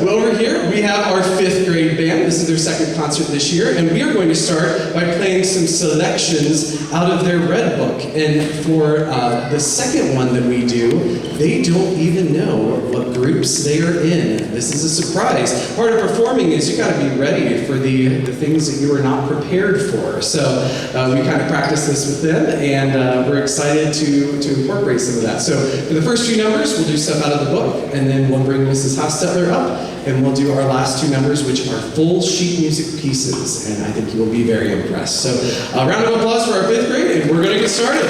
Well, over here we have our 5th grade band. This is their 2nd concert this year, and we are going to start by playing some selections out of their Red Book. And for the second one that we do, they don't even know what groups they are in. This is a surprise. Part of performing is you got to be ready for the things that you are not prepared for. So we kind of practice this with them, and we're excited to incorporate some of that. So for the first few numbers, we'll do stuff out of the book, and then we'll bring Mrs. Hostetler up, and we'll do our last 2 numbers, which are full sheet music pieces, and I think you will be very impressed. So a round of applause for our 5th grade, and we're going to get started.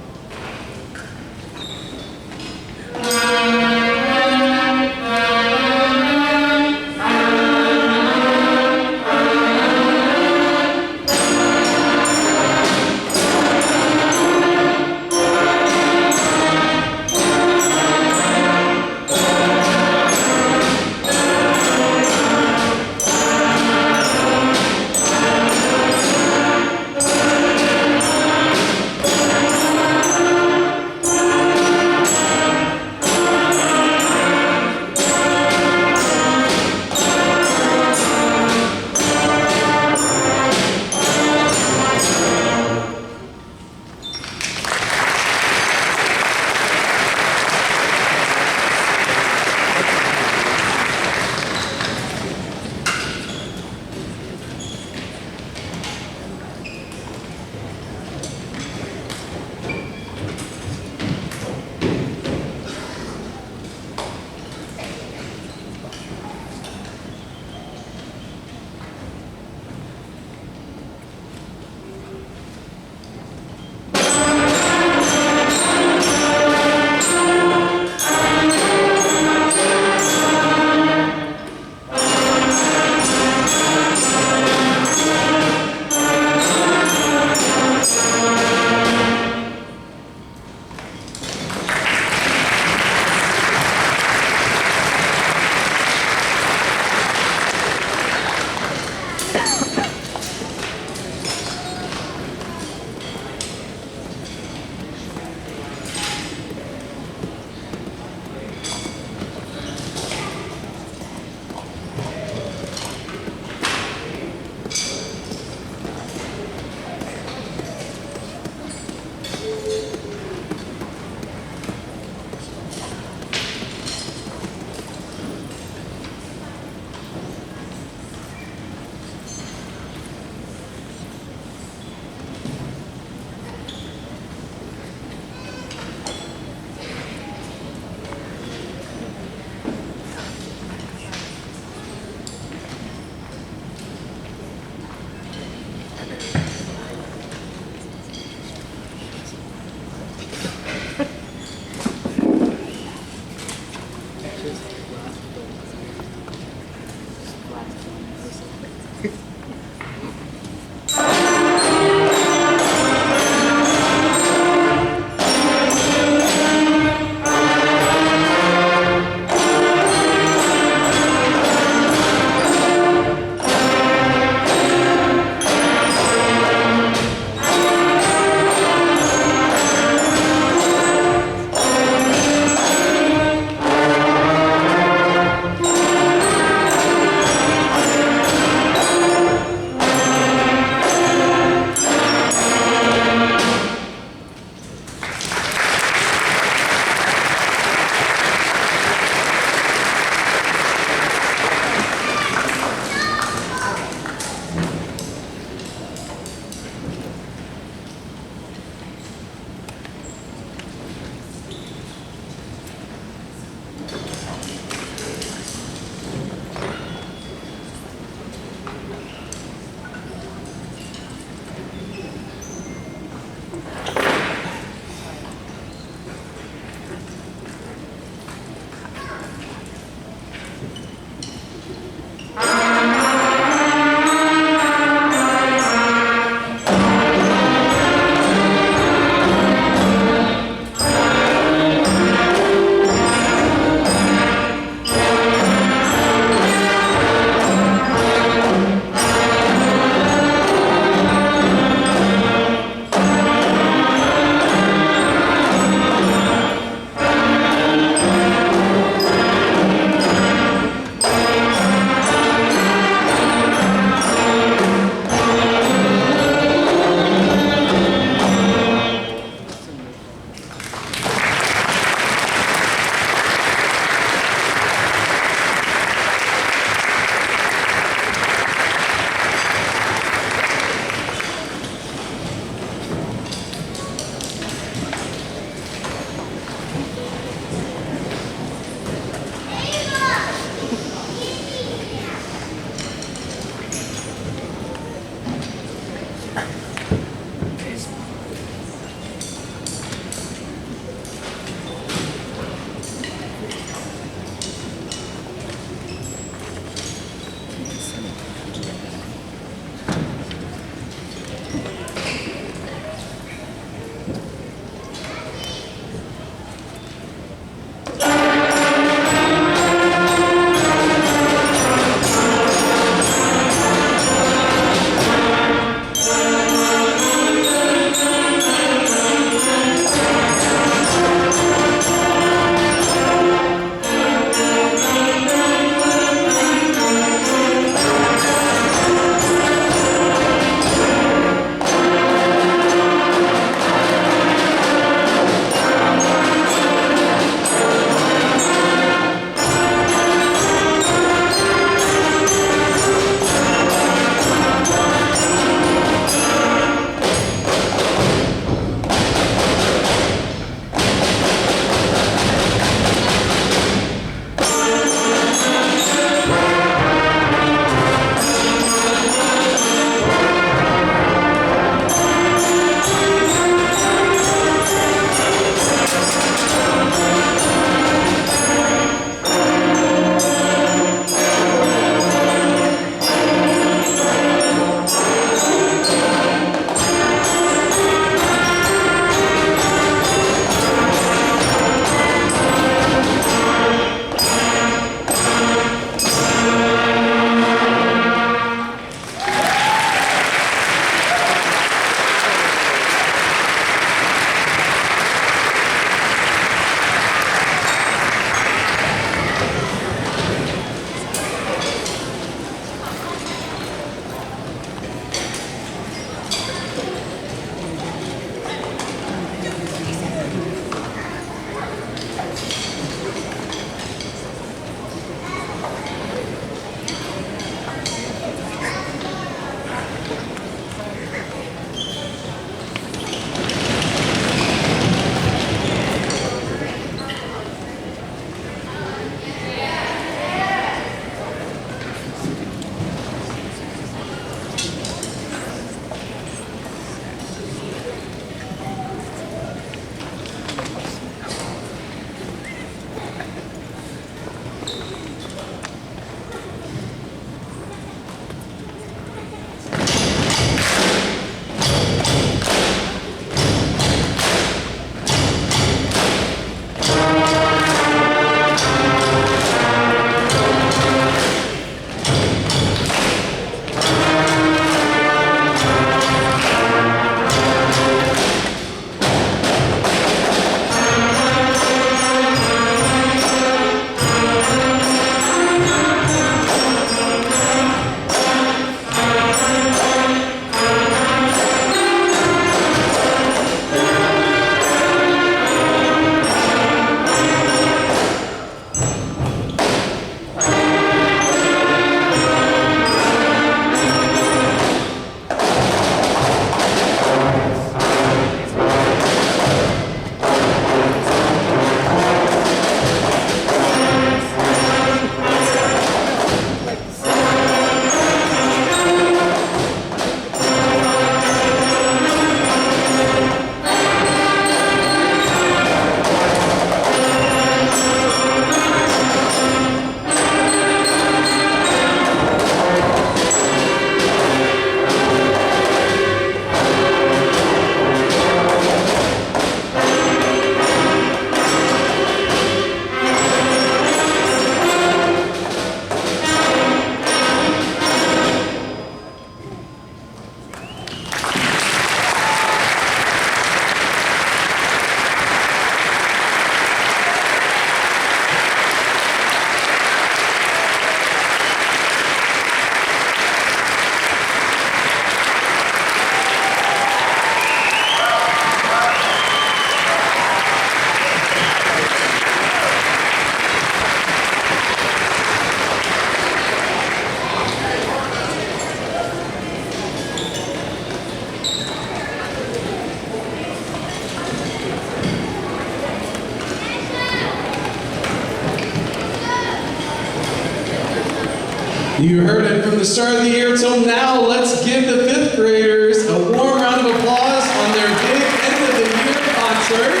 You heard it from the start of the year till now. Let's give the fifth graders a warm round of applause on their big end of the year concert.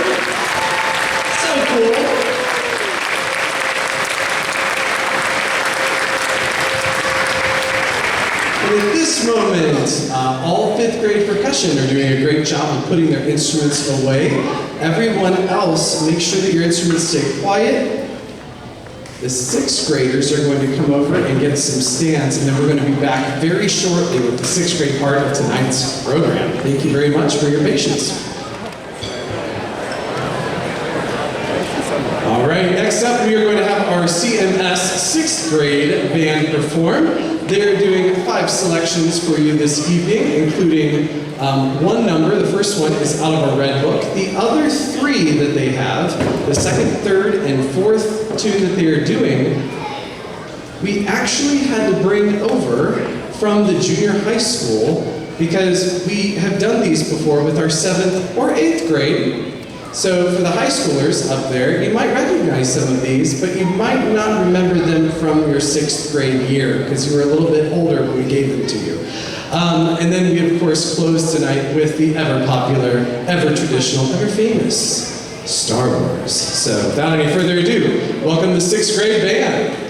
So cool. And at this moment, all fifth grade percussion are doing a great job of putting their instruments away. Everyone else, make sure that your instruments stay quiet. The sixth graders are going to come over and get some stands, and then we're going to be back very shortly with the sixth grade part of tonight's program. Thank you very much for your patience. All right, next up we are going to have our CMS sixth grade band perform. They're doing 5 selections for you this evening, including one number. The first one is out of our red book. The other 3 that they have, the second, third, and fourth tune that they are doing, we actually had to bring over from the junior high school because we have done these before with our 7th or 8th grade. So for the high schoolers up there, you might recognize some of these, but you might not remember them from your 6th grade year because you were a little bit older when we gave them to you. And then we, of course, close tonight with the ever-popular, ever-traditional, ever-famous Star Wars. So without any further ado, welcome the 6th grade band.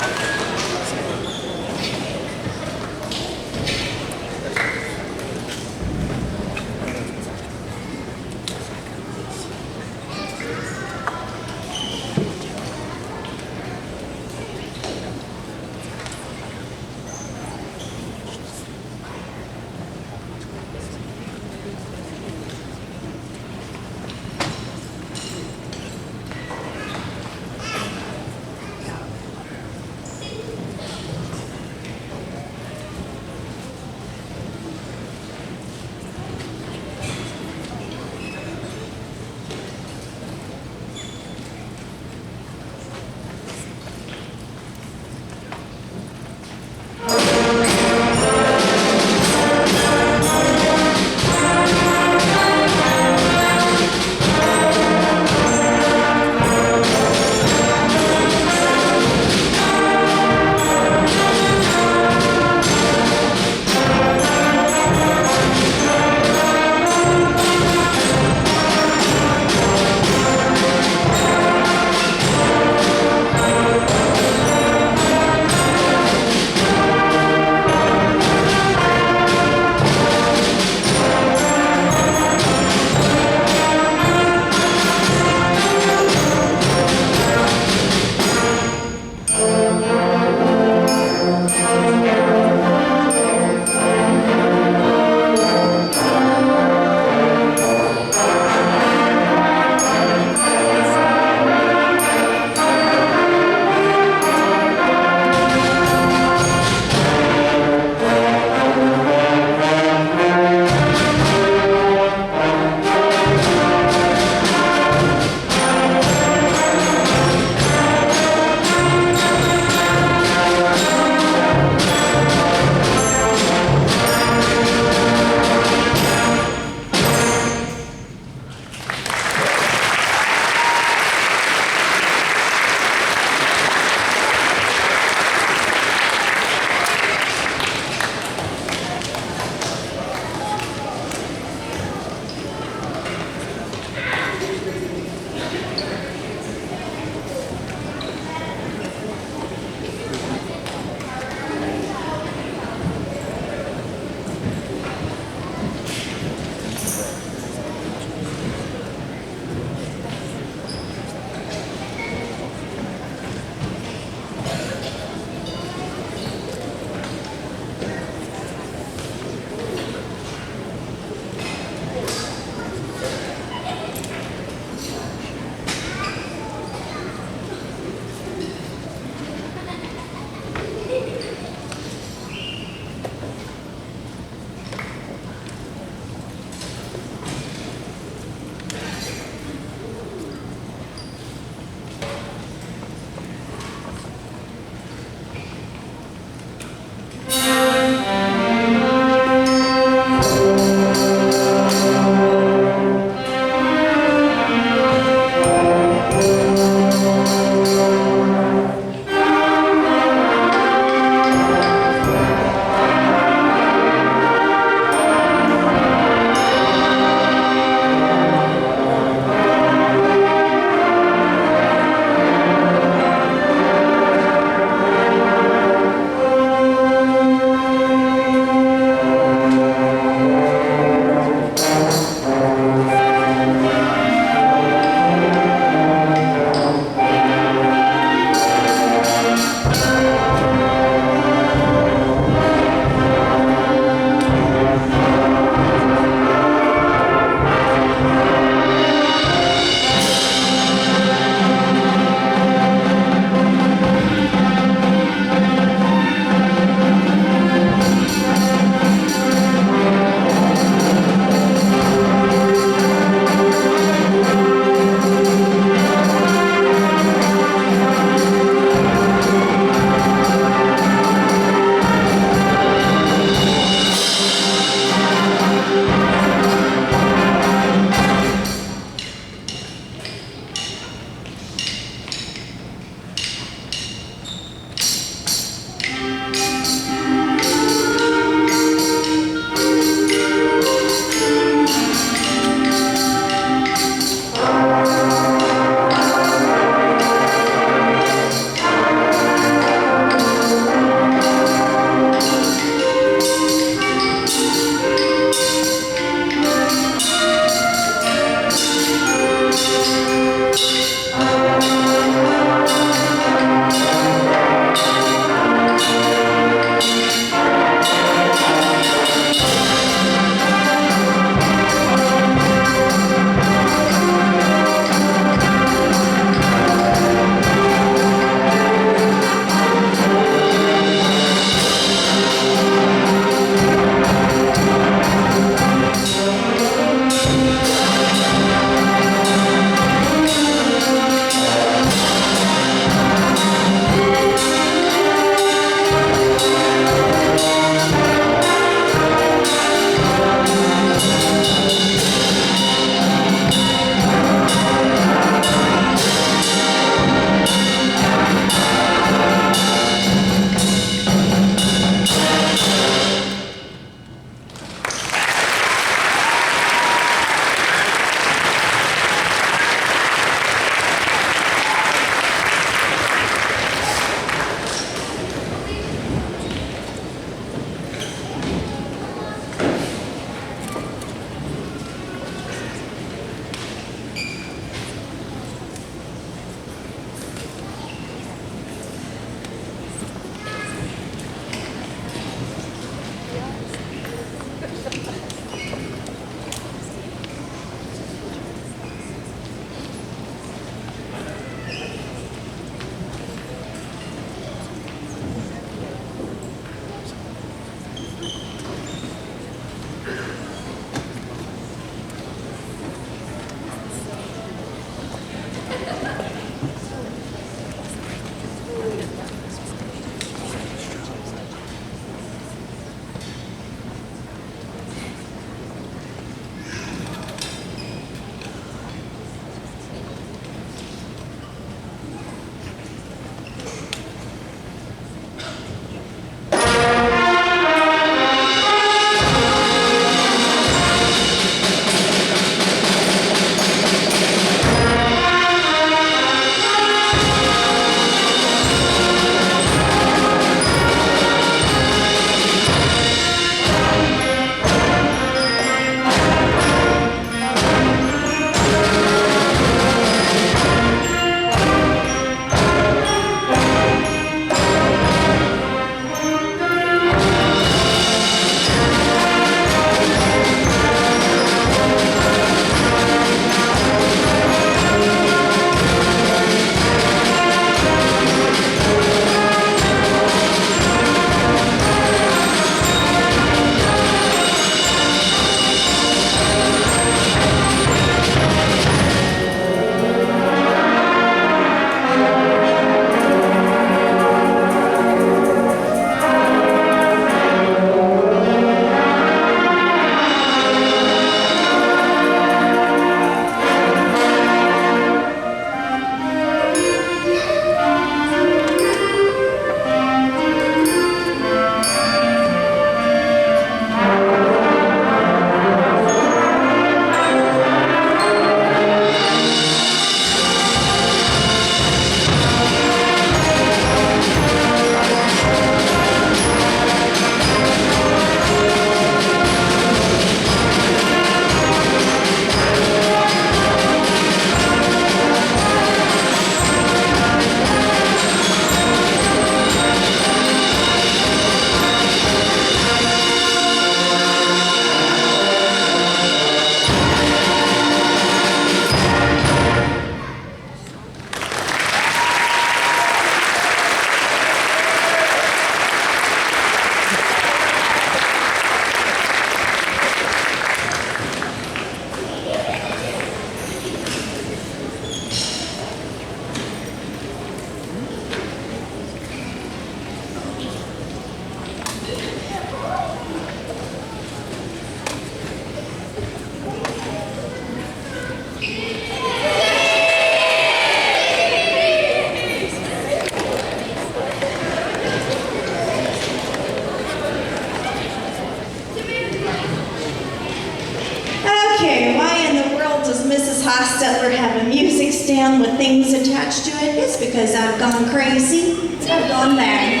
attached to it, it's because I've gone crazy. I've gone mad.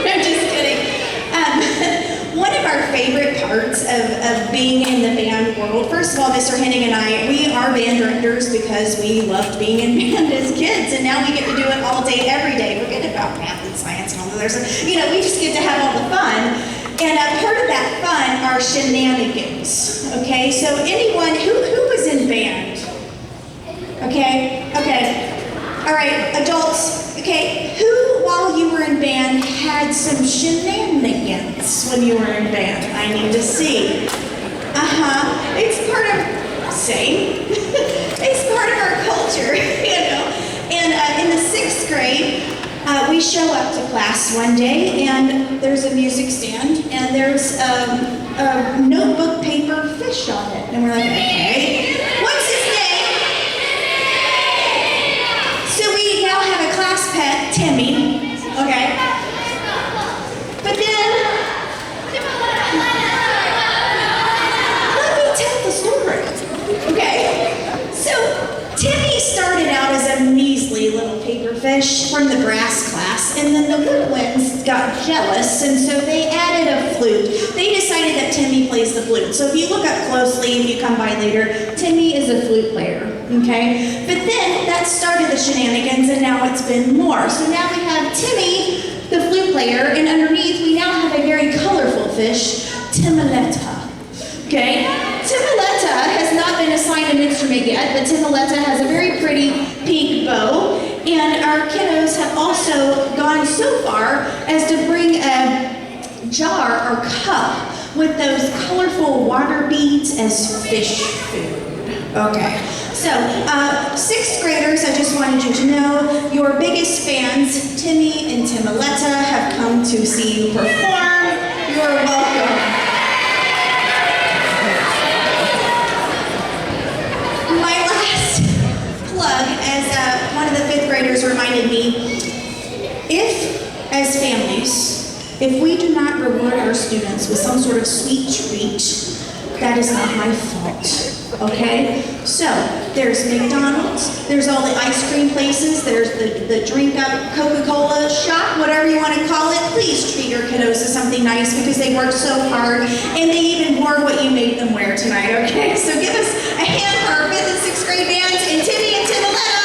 I'm just kidding. One of our favorite parts of being in the band world, first of all, Mr. Henning and I, we are band directors because we loved being in band as kids, and now we get to do it all day, every day. Forget about math and science and all the others. We just get to have all the fun. And part of that fun are shenanigans. Okay, so anyone who was in band? Okay. All right, adults. Okay, who, while you were in band, had some shenanigans when you were in band? I need to see. It's part of, same. It's part of our culture, And in the 6th grade, we show up to class one day, and there's a music stand, and there's a notebook paper fish on it. And we're like, okay, what's his name? So we now have a class pet, Timmy, okay? But then, let me tell the story, okay? So Timmy started out as a measly little paper fish from the brass class, and then the woodwinds got jealous, and so they added a flute. They decided that Timmy plays the flute. So if you look up closely and you come by later, Timmy is a flute player, okay? But then that started the shenanigans, and now it's been more. So now we have Timmy, the flute player, and underneath we now have a very colorful fish, Timoletta. Okay? Timoletta has not been assigned an instrument yet, but Timoletta has a very pretty pink bow, and our kiddos have also gone so far as to bring a jar or cup with those colorful water beads as fish food. Okay, so 6th graders, I just wanted you to know, your biggest fans, Timmy and Timoletta, have come to see you perform. You're welcome. As one of the 5th graders reminded me, as families, if we do not reward our students with some sort of sweet treat, that is not my fault, okay? So, there's McDonald's, there's all the ice cream places, there's the drink up Coca-Cola shop, whatever you want to call it. Please treat your kiddos to something nice because they worked so hard, and they even wore what you made them wear tonight, okay? So give us a hand for our 5th and 6th grade bands, and Timmy and Timoletta.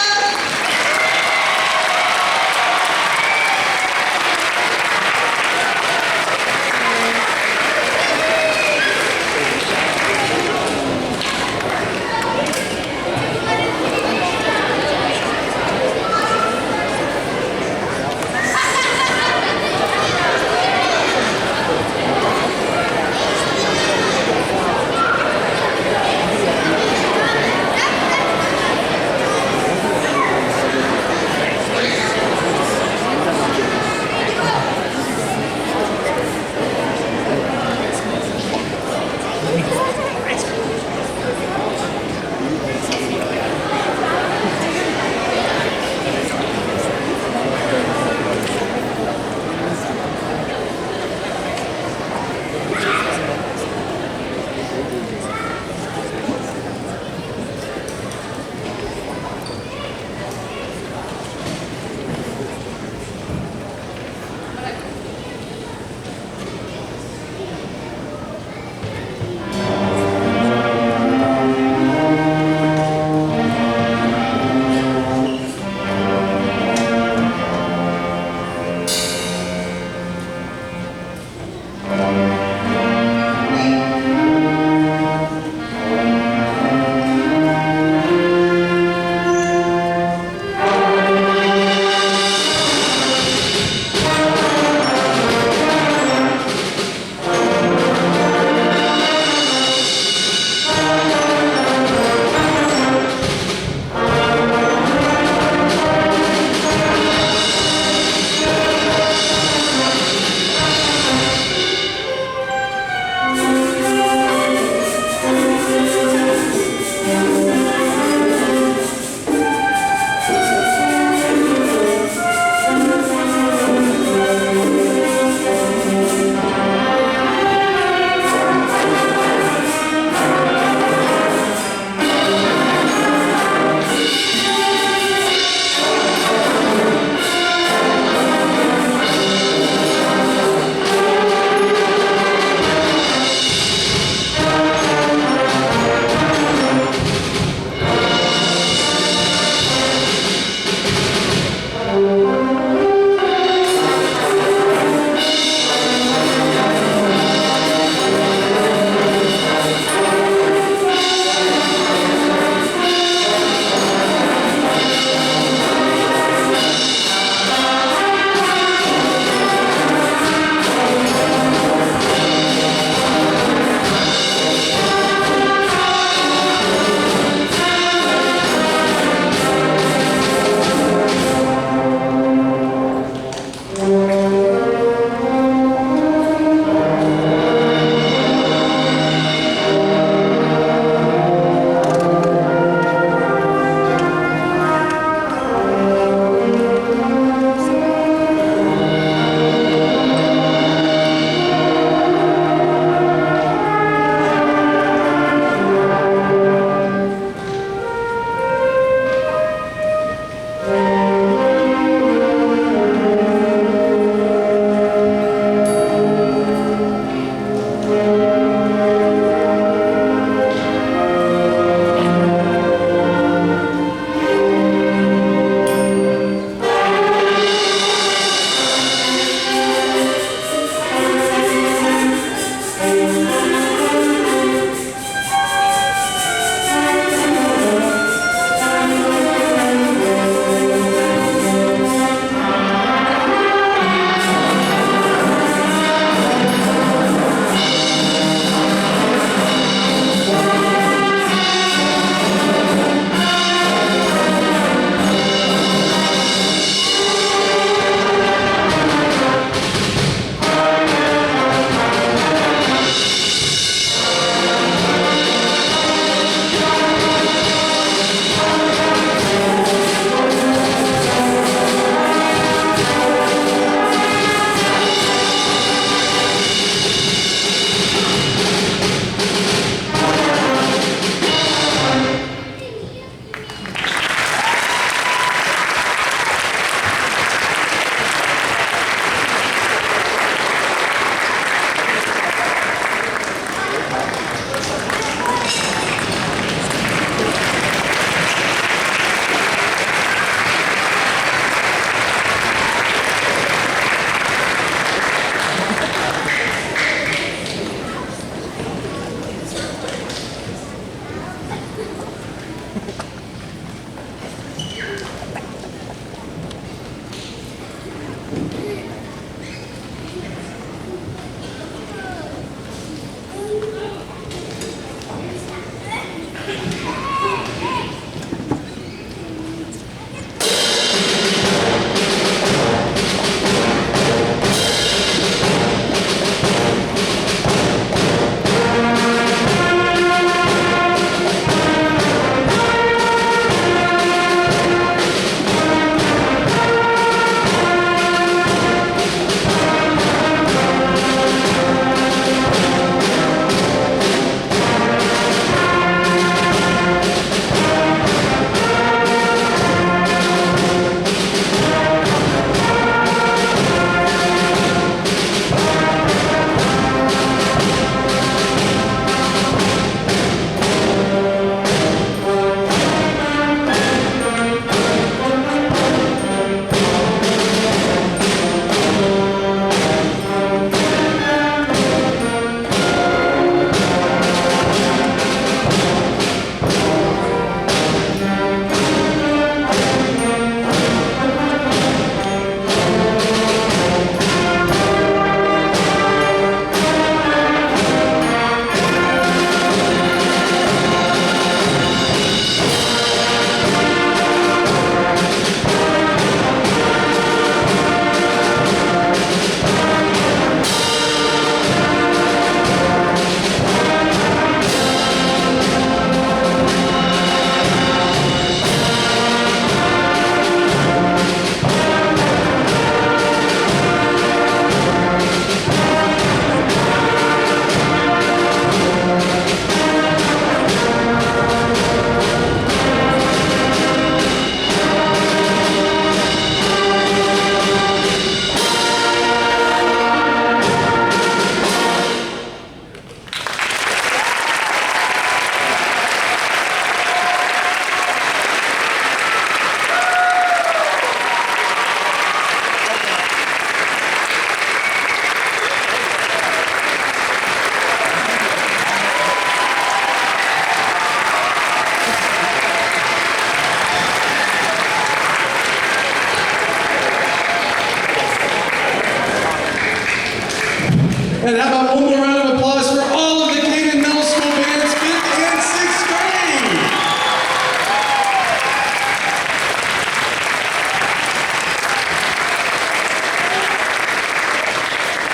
And how about one more round of applause for all of the Canaan Middle School bands, 5th and 6th grade?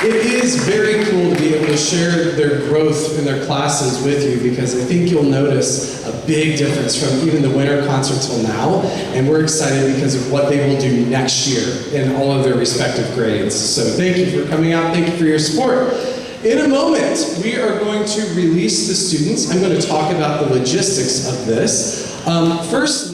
It is very cool to be able to share their growth in their classes with you, because I think you'll notice a big difference from even the winter concert till now, and we're excited because of what they will do next year in all of their respective grades. So thank you for coming out, thank you for your support. In a moment, we are going to release the students. I'm going to talk about the logistics of this. First,